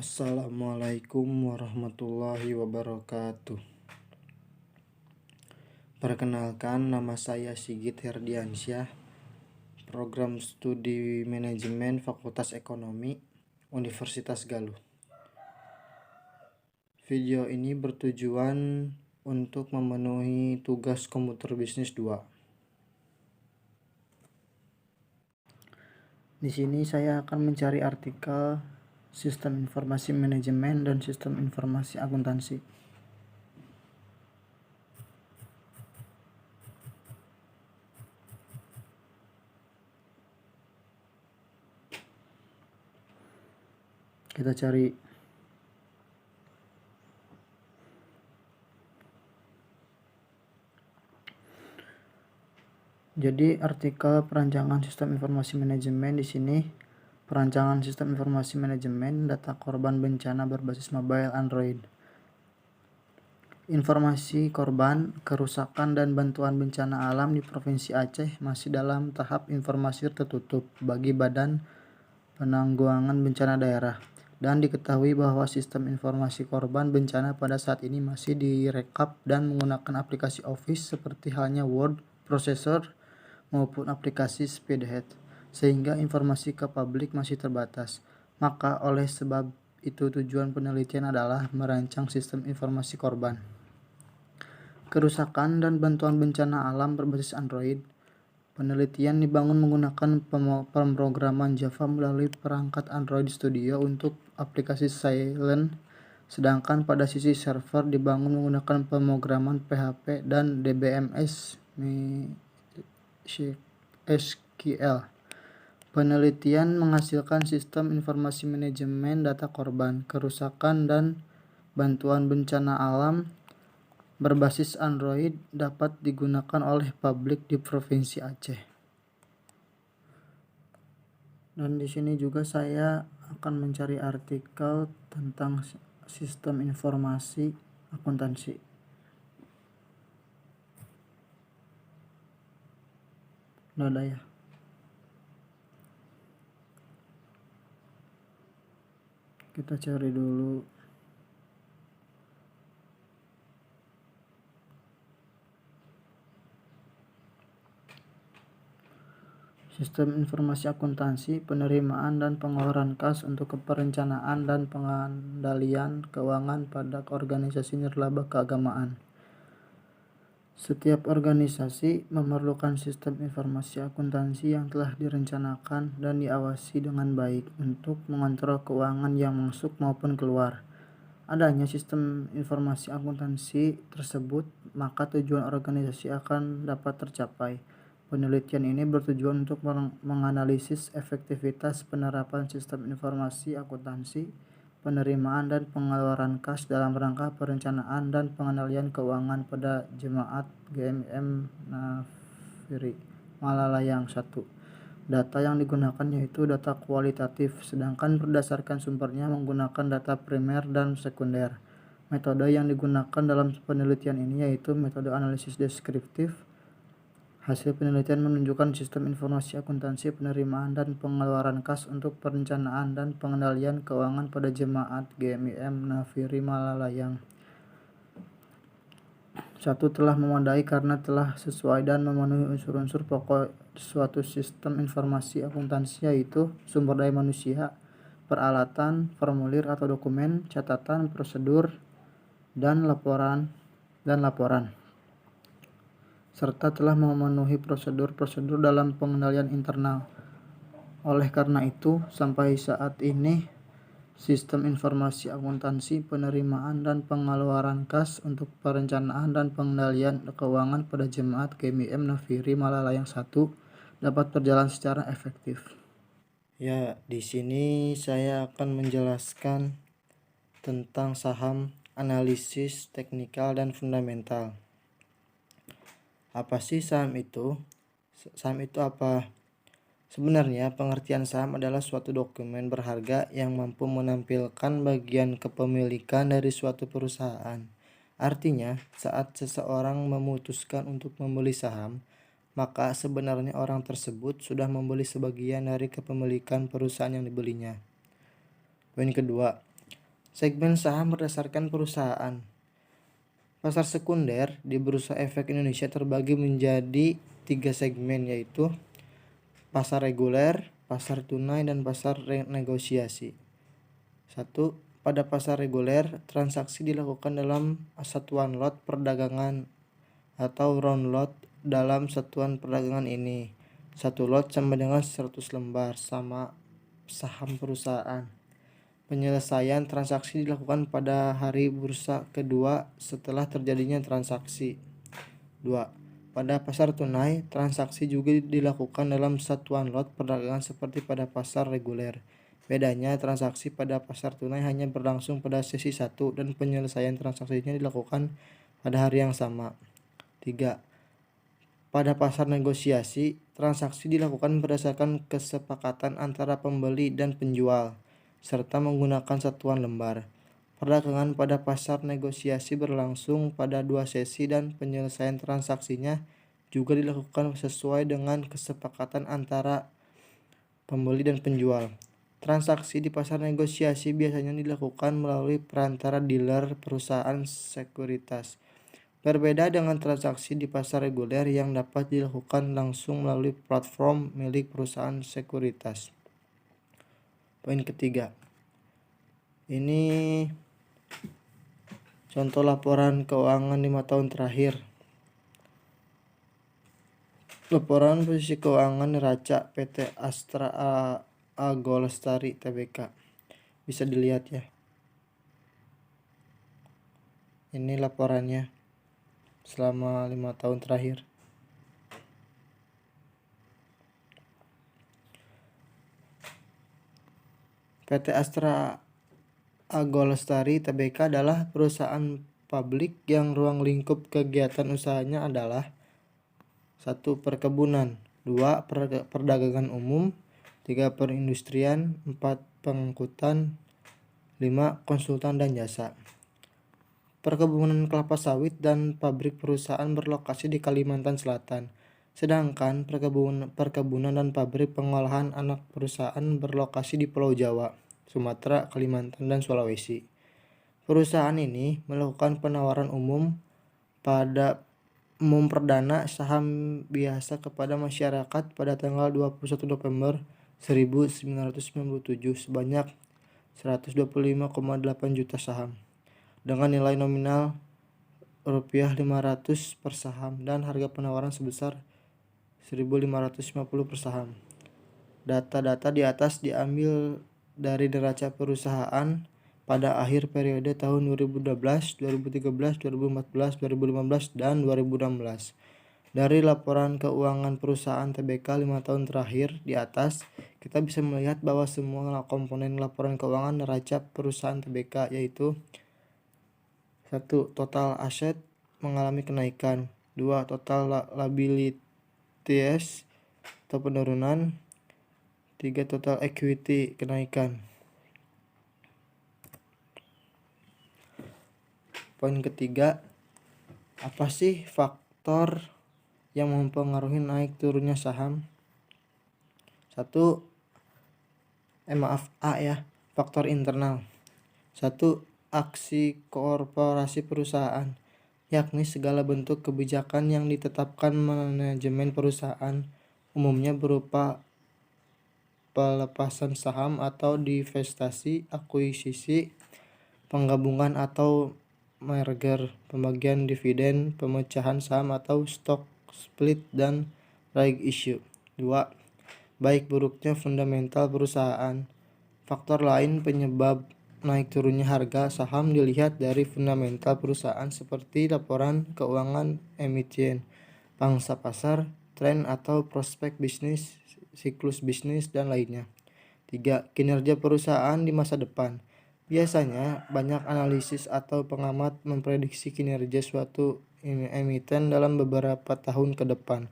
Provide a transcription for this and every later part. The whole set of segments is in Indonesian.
Assalamualaikum warahmatullahi wabarakatuh. Perkenalkan, nama saya Sigit Herdiansyah, Program Studi Manajemen Fakultas Ekonomi, Universitas Galuh. Video ini bertujuan untuk memenuhi tugas komputer bisnis 2. Di sini saya akan mencari artikel Sistem Informasi Manajemen dan Sistem Informasi Akuntansi. Kita cari. Jadi artikel perancangan sistem informasi manajemen di sini, perancangan sistem informasi manajemen data korban bencana berbasis mobile Android. Informasi korban, kerusakan dan bantuan bencana alam di Provinsi Aceh masih dalam tahap informasi tertutup bagi Badan Penanggulangan Bencana Daerah. Dan diketahui bahwa sistem informasi korban bencana pada saat ini masih direkap dan menggunakan aplikasi Office seperti halnya Word Processor maupun aplikasi Speedhead, sehingga informasi ke publik masih terbatas. Maka oleh sebab itu tujuan penelitian adalah merancang sistem informasi korban, kerusakan dan bantuan bencana alam berbasis Android. Penelitian dibangun menggunakan pemrograman Java melalui perangkat Android Studio untuk aplikasi Silent, sedangkan pada sisi server dibangun menggunakan pemrograman PHP dan DBMS SQL. Penelitian menghasilkan sistem informasi manajemen data korban, kerusakan dan bantuan bencana alam berbasis Android dapat digunakan oleh publik di Provinsi Aceh. Dan di sini juga saya akan mencari artikel tentang sistem informasi akuntansi. Ada ya. Kita cari dulu. Sistem informasi akuntansi, penerimaan dan pengeluaran kas untuk perencanaan dan pengendalian keuangan pada organisasi nirlaba keagamaan. Setiap organisasi memerlukan sistem informasi akuntansi yang telah direncanakan dan diawasi dengan baik untuk mengontrol keuangan yang masuk maupun keluar. Adanya sistem informasi akuntansi tersebut, maka tujuan organisasi akan dapat tercapai. Penelitian ini bertujuan untuk menganalisis efektivitas penerapan sistem informasi akuntansi, penerimaan dan pengeluaran kas dalam rangka perencanaan dan pengendalian keuangan pada Jemaat GMIM Nafiri Malalayang 1. Data yang digunakan yaitu data kualitatif, sedangkan berdasarkan sumbernya menggunakan data primer dan sekunder. Metode yang digunakan dalam penelitian ini yaitu metode analisis deskriptif. Hasil penelitian menunjukkan sistem informasi akuntansi, penerimaan dan pengeluaran kas untuk perencanaan dan pengendalian keuangan pada Jemaat GMIM Nafiri Malalayang 1 telah memadai karena telah sesuai dan memenuhi unsur-unsur pokok suatu sistem informasi akuntansi, yaitu sumber daya manusia, peralatan, formulir atau dokumen, catatan, prosedur, dan laporan, serta telah memenuhi prosedur-prosedur dalam pengendalian internal. Oleh karena itu, sampai saat ini, sistem informasi akuntansi, penerimaan dan pengeluaran kas untuk perencanaan dan pengendalian keuangan pada Jemaat GMIM Nafiri Malalayang 1 dapat berjalan secara efektif. Ya, di sini saya akan menjelaskan tentang saham analisis teknikal dan fundamental. Apa sih saham itu? Saham itu apa? Sebenarnya pengertian saham adalah suatu dokumen berharga yang mampu menampilkan bagian kepemilikan dari suatu perusahaan. Artinya, saat seseorang memutuskan untuk membeli saham, maka sebenarnya orang tersebut sudah membeli sebagian dari kepemilikan perusahaan yang dibelinya. Poin kedua, Segmen saham berdasarkan perusahaan. Pasar sekunder di Bursa Efek Indonesia terbagi menjadi 3 segmen, yaitu pasar reguler, pasar tunai, dan pasar renegosiasi. 1. Pada pasar reguler, transaksi dilakukan dalam satuan lot perdagangan atau round lot. Dalam satuan perdagangan ini, satu lot sama dengan 100 lembar sama saham perusahaan. Penyelesaian transaksi dilakukan pada hari bursa kedua setelah terjadinya transaksi. 2. Pada pasar tunai, transaksi juga dilakukan dalam satuan lot perdagangan seperti pada pasar reguler. Bedanya, transaksi pada pasar tunai hanya berlangsung pada sesi 1 dan penyelesaian transaksinya dilakukan pada hari yang sama. 3. Pada pasar negosiasi, transaksi dilakukan berdasarkan kesepakatan antara pembeli dan penjual, serta menggunakan satuan lembar. Perdagangan pada pasar negosiasi berlangsung pada 2 sesi dan penyelesaian transaksinya juga dilakukan sesuai dengan kesepakatan antara pembeli dan penjual. Transaksi di pasar negosiasi biasanya dilakukan melalui perantara dealer perusahaan sekuritas. Berbeda dengan transaksi di pasar reguler yang dapat dilakukan langsung melalui platform milik perusahaan sekuritas. Poin ketiga. Ini contoh laporan keuangan 5 tahun terakhir. Laporan posisi keuangan neraca PT Astra Agolestari Tbk. Bisa dilihat ya. Ini laporannya selama 5 tahun terakhir. PT Astra Agolestari Tbk adalah perusahaan publik yang ruang lingkup kegiatan usahanya adalah 1. Perkebunan, 2. Perdagangan umum, 3. Perindustrian, 4. Pengangkutan, 5. Konsultan dan jasa. Perkebunan kelapa sawit dan pabrik perusahaan berlokasi di Kalimantan Selatan, sedangkan perkebunan dan pabrik pengolahan anak perusahaan berlokasi di Pulau Jawa, Sumatera, Kalimantan, dan Sulawesi. Perusahaan ini melakukan penawaran umum perdana saham biasa kepada masyarakat pada tanggal 21 November 1997 sebanyak 125,8 juta saham dengan nilai nominal Rp500 per saham dan harga penawaran sebesar Rp1.550 per saham. Data-data di atas diambil dari neraca perusahaan pada akhir periode tahun 2012, 2013, 2014, 2015, dan 2016. Dari laporan keuangan perusahaan Tbk 5 tahun terakhir di atas, kita bisa melihat bahwa semua komponen laporan keuangan neraca perusahaan Tbk yaitu 1. Total aset mengalami kenaikan, 2. Total liabilities atau penurunan, 3. Total equity kenaikan. Poin ketiga, apa sih faktor yang mempengaruhi naik turunnya saham? 1. Faktor internal. 1. Aksi korporasi perusahaan, yakni segala bentuk kebijakan yang ditetapkan manajemen perusahaan, umumnya berupa pelepasan saham atau divestasi, akuisisi, penggabungan atau merger, pembagian dividen, pemecahan saham atau stock split, dan right issue. 2. Baik buruknya fundamental perusahaan. Faktor lain penyebab naik turunnya harga saham dilihat dari fundamental perusahaan seperti laporan keuangan emiten, pangsa pasar, tren atau prospek bisnis, siklus bisnis, dan lainnya. 3. Kinerja perusahaan di masa depan. Biasanya banyak analisis atau pengamat memprediksi kinerja suatu emiten dalam beberapa tahun ke depan,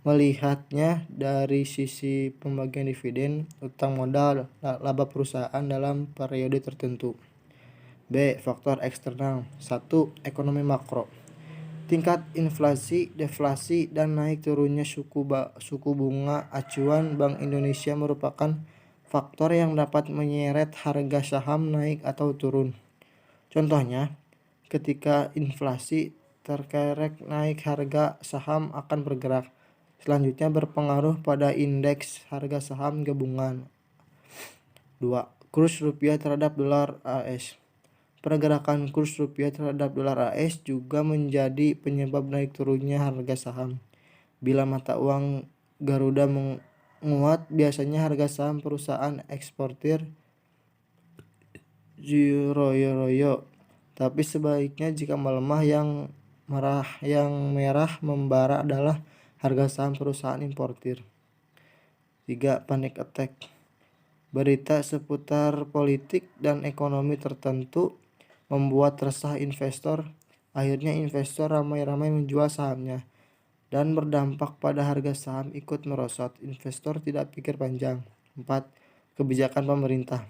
melihatnya dari sisi pembagian dividen, utang modal, laba perusahaan dalam periode tertentu. B. Faktor eksternal. 1. Ekonomi makro. Tingkat inflasi, deflasi, dan naik turunnya suku bunga acuan Bank Indonesia merupakan faktor yang dapat menyeret harga saham naik atau turun. Contohnya, ketika inflasi terkerek naik, harga saham akan bergerak. Selanjutnya berpengaruh pada indeks harga saham gabungan. 2. Kurs rupiah terhadap dolar AS. Pergerakan kurs rupiah terhadap dolar AS juga menjadi penyebab naik turunnya harga saham. Bila mata uang Garuda menguat, biasanya harga saham perusahaan eksportir royo-royo. Tapi sebaliknya jika melemah, yang merah membara adalah harga saham perusahaan importir. 3. Panic attack. Berita seputar politik dan ekonomi tertentu membuat resah investor. Akhirnya investor ramai-ramai menjual sahamnya dan berdampak pada harga saham ikut merosot. Investor tidak pikir panjang. 4. Kebijakan pemerintah.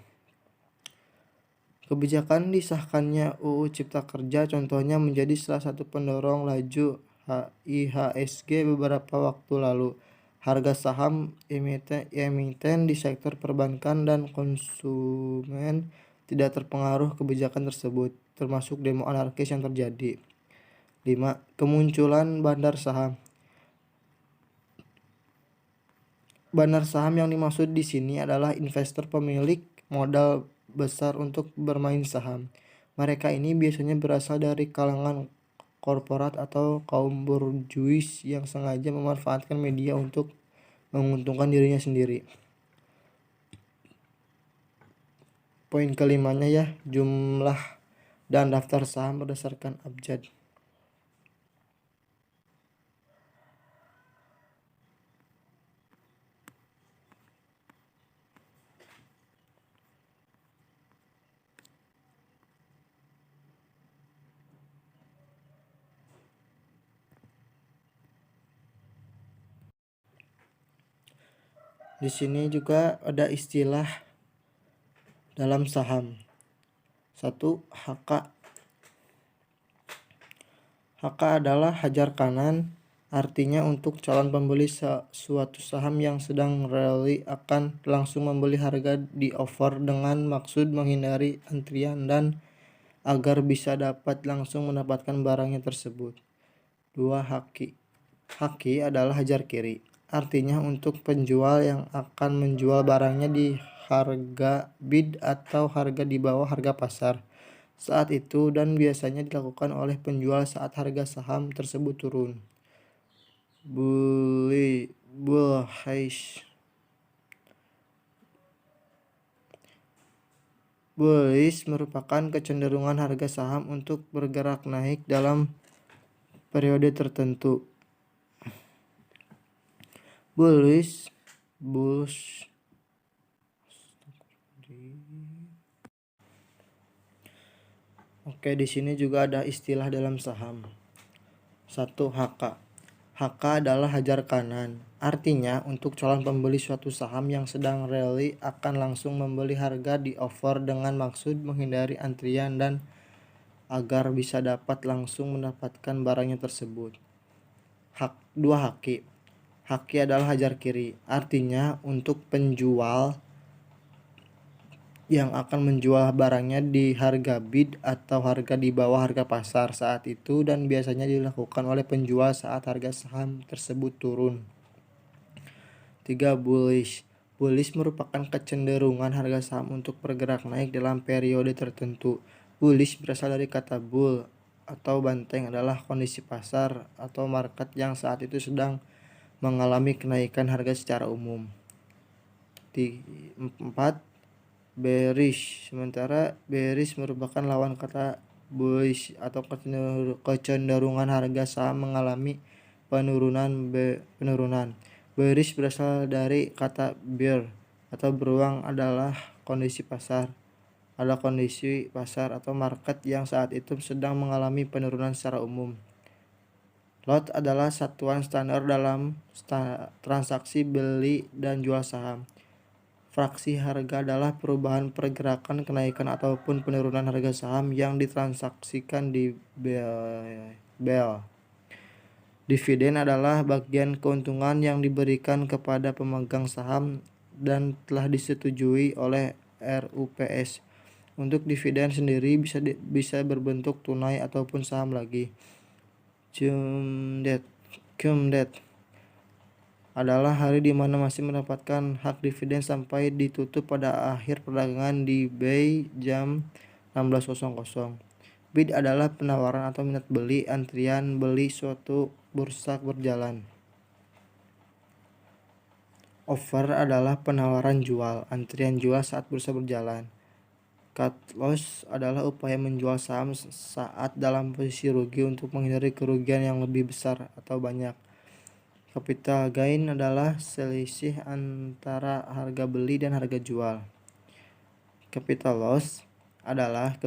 Kebijakan disahkannya UU Cipta Kerja contohnya menjadi salah satu pendorong laju IHSG beberapa waktu lalu. Harga saham emiten di sektor perbankan dan konsumen tidak terpengaruh kebijakan tersebut, termasuk demo anarkis yang terjadi. 5. Kemunculan bandar saham. Bandar saham yang dimaksud di sini adalah investor pemilik modal besar untuk bermain saham. Mereka ini biasanya berasal dari kalangan korporat atau kaum borjuis yang sengaja memanfaatkan media untuk menguntungkan dirinya sendiri. Poin kelimanya ya, jumlah dan daftar saham berdasarkan abjad. Di sini juga ada istilah dalam saham. 1. HK. HK adalah hajar kanan, artinya untuk calon pembeli suatu saham yang sedang rally akan langsung membeli, harga di offer dengan maksud menghindari antrian dan agar bisa dapat langsung mendapatkan barangnya tersebut. 2. Haki. Haki adalah hajar kiri, artinya untuk penjual yang akan menjual barangnya di harga bid atau harga di bawah harga pasar saat itu, dan biasanya dilakukan oleh penjual saat harga saham tersebut turun. Bullish. Bullish merupakan kecenderungan harga saham untuk bergerak naik dalam periode tertentu. Bullish. Oke, di sini juga ada istilah dalam saham. 1. HK. HK adalah hajar kanan, artinya untuk calon pembeli suatu saham yang sedang rally akan langsung membeli, harga di offer dengan maksud menghindari antrian dan agar bisa dapat langsung mendapatkan barangnya tersebut. 2. Haki. Haki adalah hajar kiri, artinya untuk penjual yang akan menjual barangnya di harga bid atau harga di bawah harga pasar saat itu, dan biasanya dilakukan oleh penjual saat harga saham tersebut turun. 3. Bullish. Bullish merupakan kecenderungan harga saham untuk bergerak naik dalam periode tertentu. Bullish berasal dari kata bull atau banteng, adalah kondisi pasar atau market yang saat itu sedang mengalami kenaikan harga secara umum. 4. Bearish. Sementara bearish merupakan lawan kata bullish atau kecenderungan harga saham mengalami penurunan. Bearish berasal dari kata bear atau beruang, adalah kondisi pasar. Ada kondisi pasar atau market yang saat itu sedang mengalami penurunan secara umum. Lot adalah satuan standar dalam transaksi beli dan jual saham. Fraksi harga adalah perubahan pergerakan kenaikan ataupun penurunan harga saham yang ditransaksikan di bel. Dividen adalah bagian keuntungan yang diberikan kepada pemegang saham dan telah disetujui oleh RUPS. Untuk dividen sendiri bisa berbentuk tunai ataupun saham lagi. Cum-date adalah hari di mana masih mendapatkan hak dividen sampai ditutup pada akhir perdagangan di buy jam 16.00. Bid adalah penawaran atau minat beli, antrian beli suatu bursa berjalan. Offer adalah penawaran jual, antrian jual saat bursa berjalan. Cut loss adalah upaya menjual saham saat dalam posisi rugi untuk menghindari kerugian yang lebih besar atau banyak. Capital gain adalah selisih antara harga beli dan harga jual. Capital loss adalah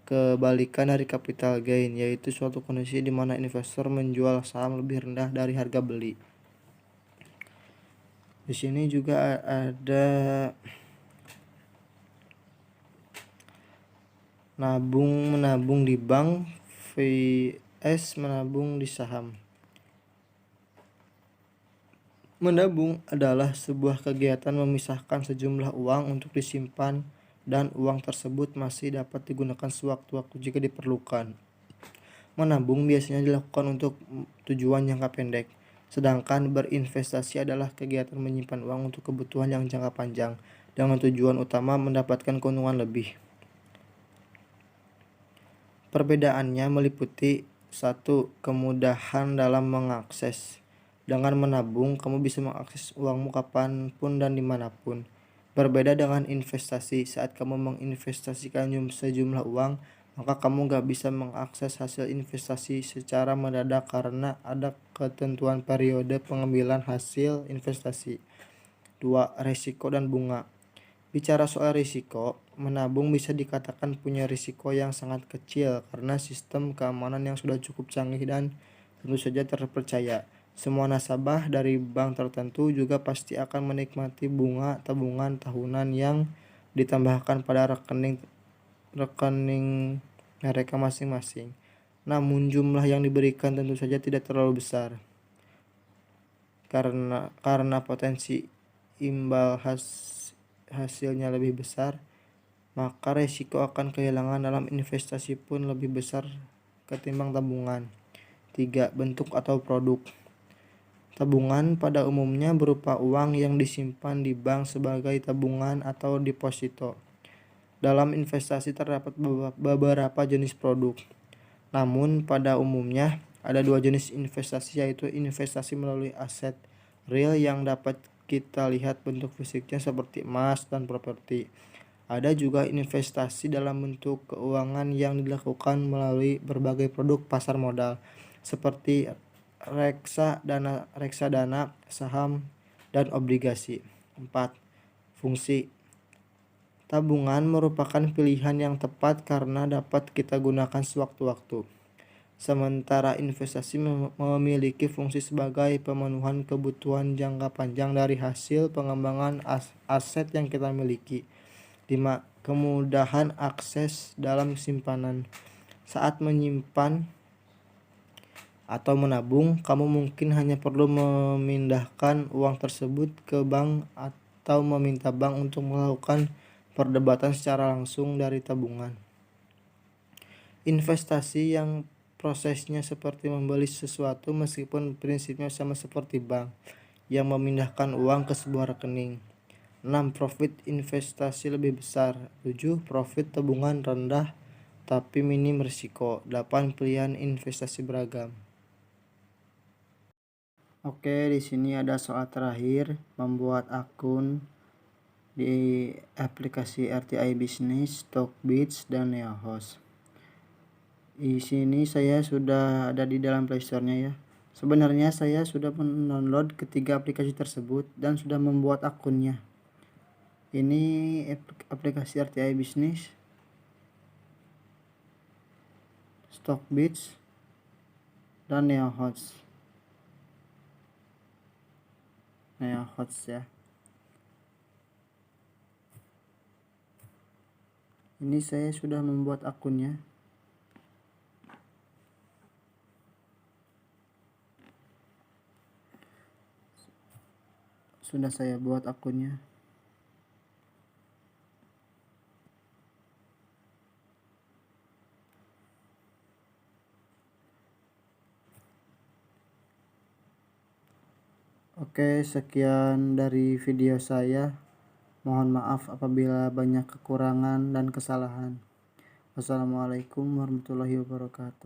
kebalikan dari capital gain, yaitu suatu kondisi di mana investor menjual saham lebih rendah dari harga beli. Di sini juga ada menabung di bank vs menabung di saham. Menabung adalah sebuah kegiatan memisahkan sejumlah uang untuk disimpan dan uang tersebut masih dapat digunakan sewaktu-waktu jika diperlukan. Menabung biasanya dilakukan untuk tujuan jangka pendek, sedangkan berinvestasi adalah kegiatan menyimpan uang untuk kebutuhan yang jangka panjang dengan tujuan utama mendapatkan keuntungan lebih. Perbedaannya meliputi 1. Kemudahan dalam mengakses. Dengan menabung, kamu bisa mengakses uangmu kapanpun dan dimanapun. Berbeda dengan investasi, saat kamu menginvestasikan sejumlah uang, maka kamu gak bisa mengakses hasil investasi secara mendadak karena ada ketentuan periode pengambilan hasil investasi. 2. Risiko dan bunga. Bicara soal risiko, menabung bisa dikatakan punya risiko yang sangat kecil karena sistem keamanan yang sudah cukup canggih dan tentu saja terpercaya. Semua nasabah dari bank tertentu juga pasti akan menikmati bunga tabungan tahunan yang ditambahkan pada rekening mereka masing-masing. Namun jumlah yang diberikan tentu saja tidak terlalu besar karena potensi imbal hasilnya lebih besar, maka resiko akan kehilangan dalam investasi pun lebih besar ketimbang tabungan. 3. Bentuk atau produk. Tabungan pada umumnya berupa uang yang disimpan di bank sebagai tabungan atau deposito. Dalam investasi terdapat beberapa jenis produk. Namun pada umumnya ada dua jenis investasi, yaitu investasi melalui aset real yang dapat kita lihat bentuk fisiknya seperti emas dan properti. Ada juga investasi dalam bentuk keuangan yang dilakukan melalui berbagai produk pasar modal seperti reksadana, saham, dan obligasi. 4. Fungsi. Tabungan merupakan pilihan yang tepat karena dapat kita gunakan sewaktu-waktu. Sementara investasi memiliki fungsi sebagai pemenuhan kebutuhan jangka panjang dari hasil pengembangan aset yang kita miliki. 5. Kemudahan akses dalam simpanan. Saat menyimpan atau menabung, kamu mungkin hanya perlu memindahkan uang tersebut ke bank atau meminta bank untuk melakukan perdebatan secara langsung dari tabungan. Investasi yang prosesnya seperti membeli sesuatu meskipun prinsipnya sama seperti bank yang memindahkan uang ke sebuah rekening. 6. Profit investasi lebih besar. 7. Profit tabungan rendah tapi minim risiko. 8. Pilihan investasi beragam. Oke, di sini ada soal terakhir, membuat akun di aplikasi RTI Business, Stockbits, dan Neohost. Di sini saya sudah ada di dalam Play Store-nya ya. Sebenarnya saya sudah mendownload ketiga aplikasi tersebut dan sudah membuat akunnya. Ini aplikasi RTI Business, Stockbits, dan Neohost ya. Ini saya sudah membuat akunnya. Sudah saya buat akunnya. Oke, sekian dari video saya. Mohon maaf apabila banyak kekurangan dan kesalahan. Wassalamualaikum warahmatullahi wabarakatuh.